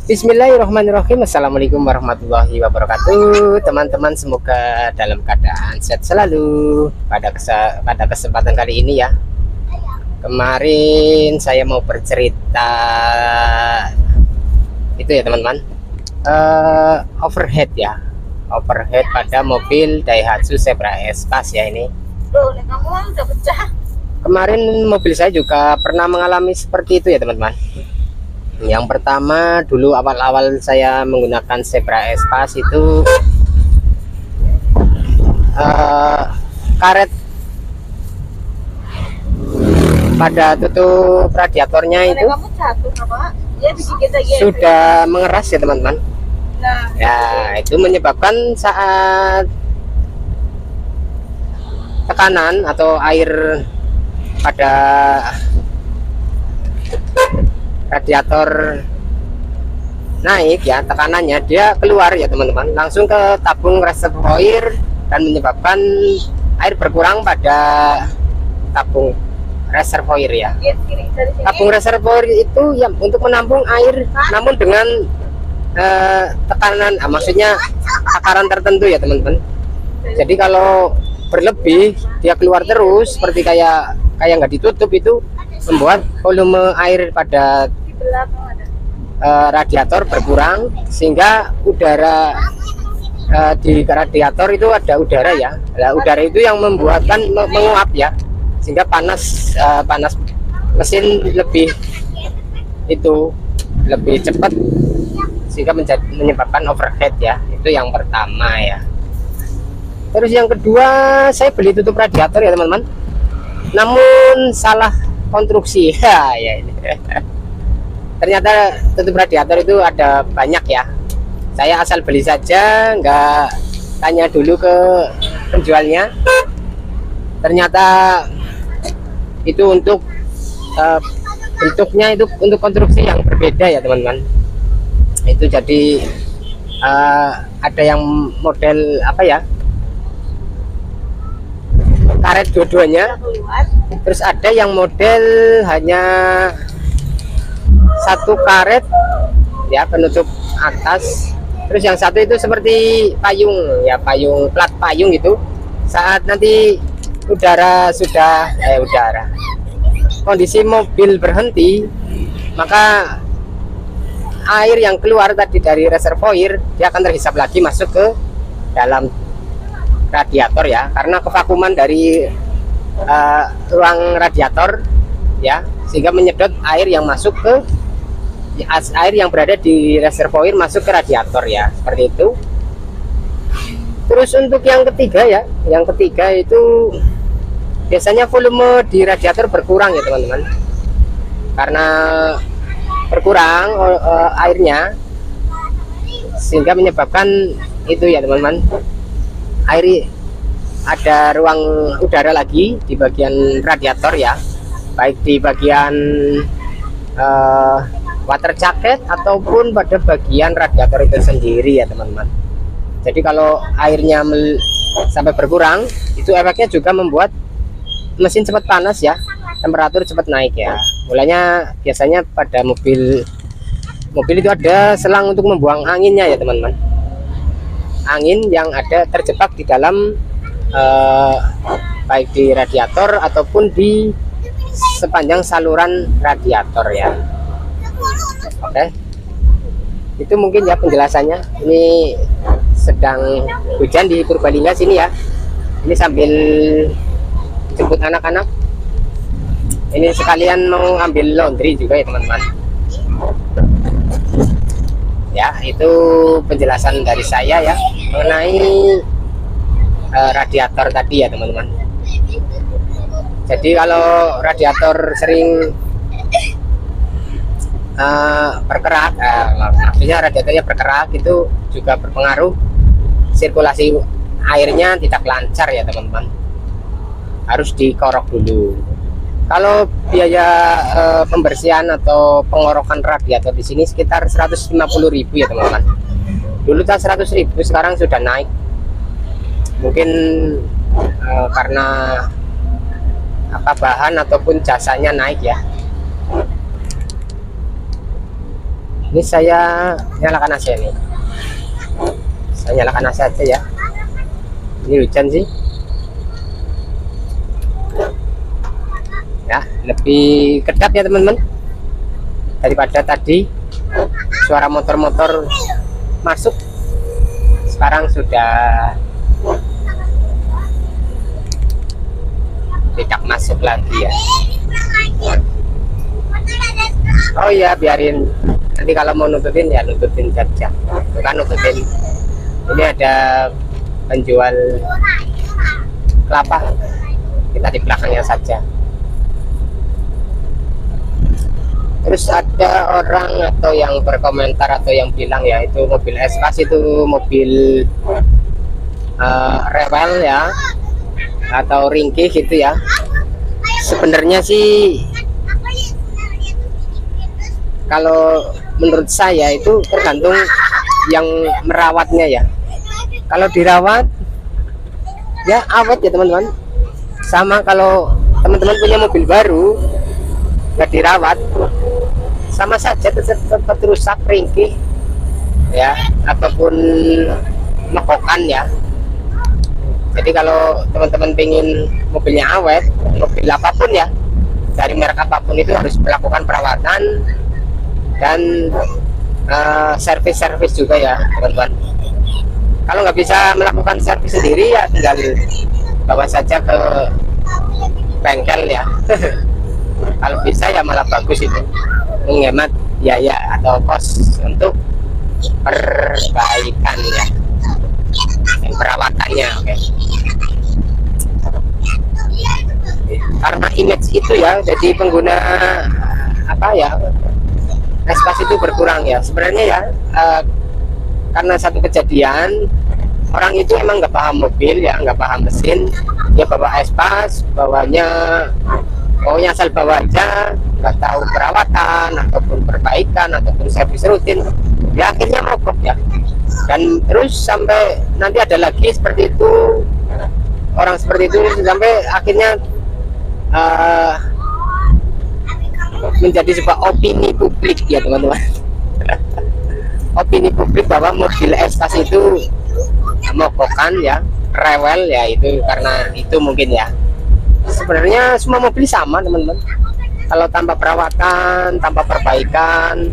Bismillahirrahmanirrahim. Assalamualaikum warahmatullahi wabarakatuh. Teman-teman, semoga dalam keadaan sehat selalu. Pada kesempatan kali ini ya, kemarin saya mau bercerita itu ya teman-teman, overhead ya, overhead pada mobil Daihatsu Zebra S-Pass ya ini. Kamu udah pecah. Kemarin mobil saya juga pernah mengalami seperti itu ya teman-teman. Yang pertama dulu awal-awal saya menggunakan Zebra S-Pass itu karet pada tutup radiatornya itu Kamu jatuh apa? Ya dikit aja. sudah mengeras ya teman-teman. Nah, Ya itu menyebabkan saat tekanan atau air pada radiator naik ya, tekanannya dia keluar ya teman-teman, langsung ke tabung reservoir dan menyebabkan air berkurang pada tabung reservoir ya. kiri dari sini. Tabung reservoir itu yang untuk menampung air, namun dengan tekanan, maksudnya takaran tertentu ya teman-teman. Jadi kalau berlebih dia keluar terus seperti kayak nggak ditutup, itu membuat volume air pada Di belakang ada. radiator berkurang, sehingga udara di radiator itu ada udara ya. Nah, udara itu yang membuatkan menguap ya, sehingga panas mesin lebih cepat, sehingga menyebabkan overheat ya. Itu yang pertama ya. Terus yang kedua, saya beli tutup radiator ya teman-teman, namun salah konstruksi ya ini. Ternyata tutup radiator itu ada banyak ya. Saya asal beli saja, nggak tanya dulu ke penjualnya. Ternyata itu untuk bentuknya itu untuk konstruksi yang berbeda ya teman-teman. Itu jadi ada yang model apa ya, karet dua-duanya. Terus ada yang model hanya satu karet ya, penutup atas. Terus yang satu itu seperti payung ya, plat payung gitu. Saat nanti kondisi mobil berhenti, maka air yang keluar tadi dari reservoir dia akan terhisap lagi masuk ke dalam radiator ya, karena kevakuman dari ruang radiator ya, sehingga menyedot air yang masuk ke air yang berada di reservoir masuk ke radiator ya, seperti itu. Terus untuk yang ketiga itu biasanya volume di radiator berkurang ya teman-teman, karena berkurang airnya, sehingga menyebabkan itu ya teman-teman, air ada ruang udara lagi di bagian radiator ya, baik di bagian water jacket ataupun pada bagian radiator itu sendiri ya teman-teman. Jadi kalau airnya sampai berkurang, itu efeknya juga membuat mesin cepat panas ya, temperatur cepat naik ya. Mulanya biasanya pada mobil itu ada selang untuk membuang anginnya ya teman-teman, angin yang ada terjebak di dalam baik di radiator ataupun di sepanjang saluran radiator ya. Oke, itu mungkin ya penjelasannya. Ini sedang hujan di Purbalingga sini ya, ini sambil jemput anak-anak, ini sekalian mau ambil laundry juga ya teman-teman ya. Itu penjelasan dari saya ya mengenai radiator tadi ya teman-teman. Jadi kalau radiator sering berkerak, maksudnya radiatornya berkerak, itu juga berpengaruh sirkulasi airnya tidak lancar ya teman-teman, harus dikorok dulu. Kalau biaya pembersihan atau pengorokan radiator di sini sekitar 150.000 ya teman-teman. Dulu tak 100.000, sekarang sudah naik. Mungkin karena bahan ataupun jasanya naik ya. Ini saya nyalakan AC nih. Saya nyalakan AC aja ya. Ini hujan sih. Ya, lebih kedap ya teman-teman daripada tadi suara motor-motor masuk. Sekarang sudah tidak masuk lagi ya. Oh iya, biarin nanti kalau mau nutupin ya nutupin saja, bukan nutupin. Ini ada penjual kelapa, kita di belakangnya saja. Terus ada orang atau yang berkomentar atau yang bilang ya itu mobil Espas itu mobil rewel ya atau ringkih gitu ya. Sebenarnya sih kalau menurut saya itu tergantung yang merawatnya ya. Kalau dirawat ya awet ya teman-teman. Sama kalau teman-teman punya mobil baru nggak dirawat, sama saja tetap rusak, ringkih ya, ataupun mekokan ya. Jadi kalau teman-teman pengen mobilnya awet, mobil apapun ya, dari merek apapun itu harus melakukan perawatan dan servis juga ya teman-teman. Kalau nggak bisa melakukan servis sendiri ya tinggal bawa saja ke bengkel ya. Kalau bisa ya malah bagus itu, menghemat biaya atau kos untuk perbaikan ya dan perawatannya. Oke. Karena image itu ya, jadi pengguna apa ya, Espas itu berkurang ya sebenarnya ya. Karena satu kejadian, orang itu emang nggak paham mobil ya, nggak paham mesin, dia bawa Espas, bawanya pokoknya asal bawa aja, nggak tahu perawatan ataupun perbaikan ataupun servis rutin ya, akhirnya mogok ya. Dan terus sampai nanti ada lagi seperti itu, orang seperti itu sampai akhirnya menjadi sebuah opini publik ya teman-teman. Opini publik bahwa mobil Espas itu mogokan ya, rewel ya, itu karena itu mungkin ya. Sebenarnya semua mobil sama teman-teman, kalau tanpa perawatan, tanpa perbaikan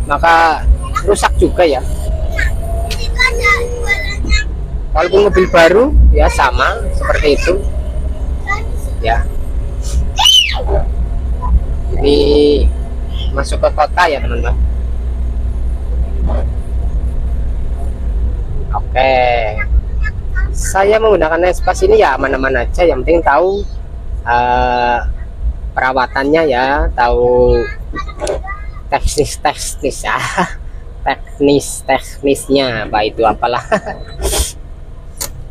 maka rusak juga ya. Walaupun mobil baru ya sama seperti itu ya. Ini masuk ke kota ya teman-teman. Oke, saya menggunakan Espas ini ya aman-aman aja, yang penting tahu perawatannya ya, tahu teknis ya, teknisnya apa itu apalah.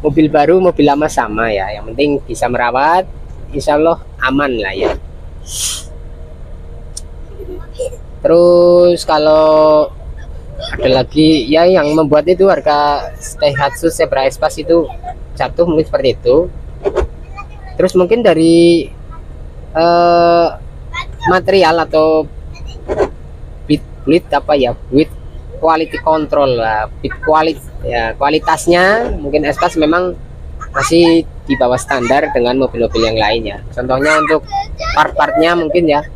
Mobil baru mobil lama sama ya, yang penting bisa merawat, insya Allah aman lah ya. Terus kalau ada lagi ya yang membuat itu harga Daihatsu Zebra Espas itu jatuh mungkin seperti itu. Terus mungkin dari material atau bit apa ya, bit quality control lah, bit quality ya, kualitasnya mungkin Espas memang masih di bawah standar dengan mobil-mobil yang lainnya. Contohnya untuk part-partnya mungkin ya,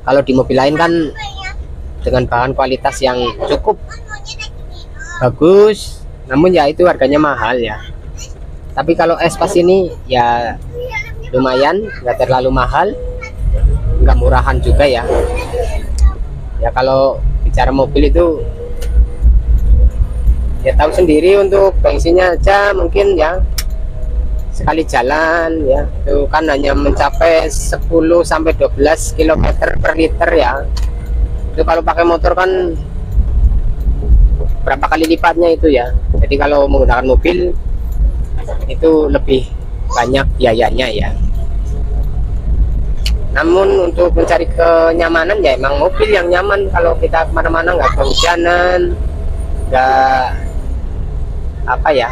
kalau di mobil lain kan dengan bahan kualitas yang cukup bagus, namun ya itu harganya mahal ya. Tapi kalau Espas ini ya lumayan, nggak terlalu mahal, nggak murahan juga ya. Ya kalau bicara mobil itu ya tahu sendiri, untuk bensinnya aja mungkin ya sekali jalan ya itu kan hanya mencapai 10 sampai 12 km per liter ya. Itu kalau pakai motor kan berapa kali lipatnya itu ya. Jadi kalau menggunakan mobil itu lebih banyak biayanya ya. Namun untuk mencari kenyamanan ya emang mobil yang nyaman. Kalau kita kemana-mana nggak kehujanan, nggak apa ya,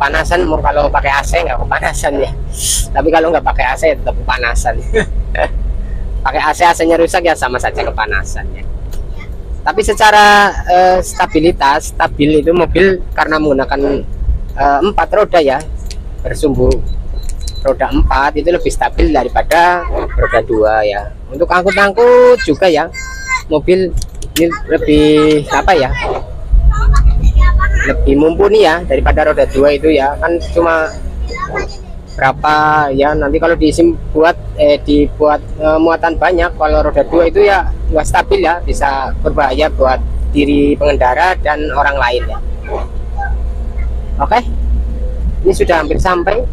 panasan. Mau kalau pakai AC nggak kepanasan ya, tapi kalau nggak pakai AC tetap kepanasan. pakai AC-nya rusak ya sama saja kepanasan ya. Tapi secara stabilitas stabil itu mobil karena menggunakan 4 roda ya, bersumbu roda 4 itu lebih stabil daripada roda 2 ya. Untuk angkut-angkut juga ya, mobil ini lebih apa ya, lebih mumpuni ya daripada roda 2 itu ya. Kan cuma berapa ya, nanti kalau dibuat muatan banyak, kalau roda 2 itu ya nggak stabil ya, bisa berbahaya buat diri pengendara dan orang lain ya. Oke, ini sudah hampir sampai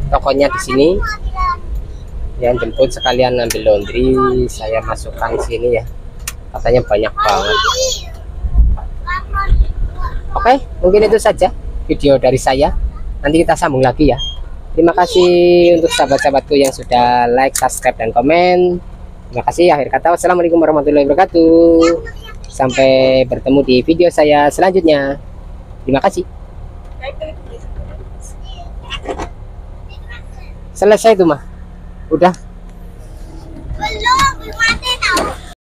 tokonya di sini ya, jemput sekalian ngambil laundry, saya masukkan sini ya, katanya banyak banget. Oke, mungkin itu saja video dari saya, nanti kita sambung lagi ya. Terima kasih untuk sahabat-sahabatku yang sudah like, subscribe, dan komen. Terima kasih. Akhir kata, wassalamualaikum warahmatullahi wabarakatuh. Sampai bertemu di video saya selanjutnya. Terima kasih. Selesai itu mah, udah. Belum mati tahu.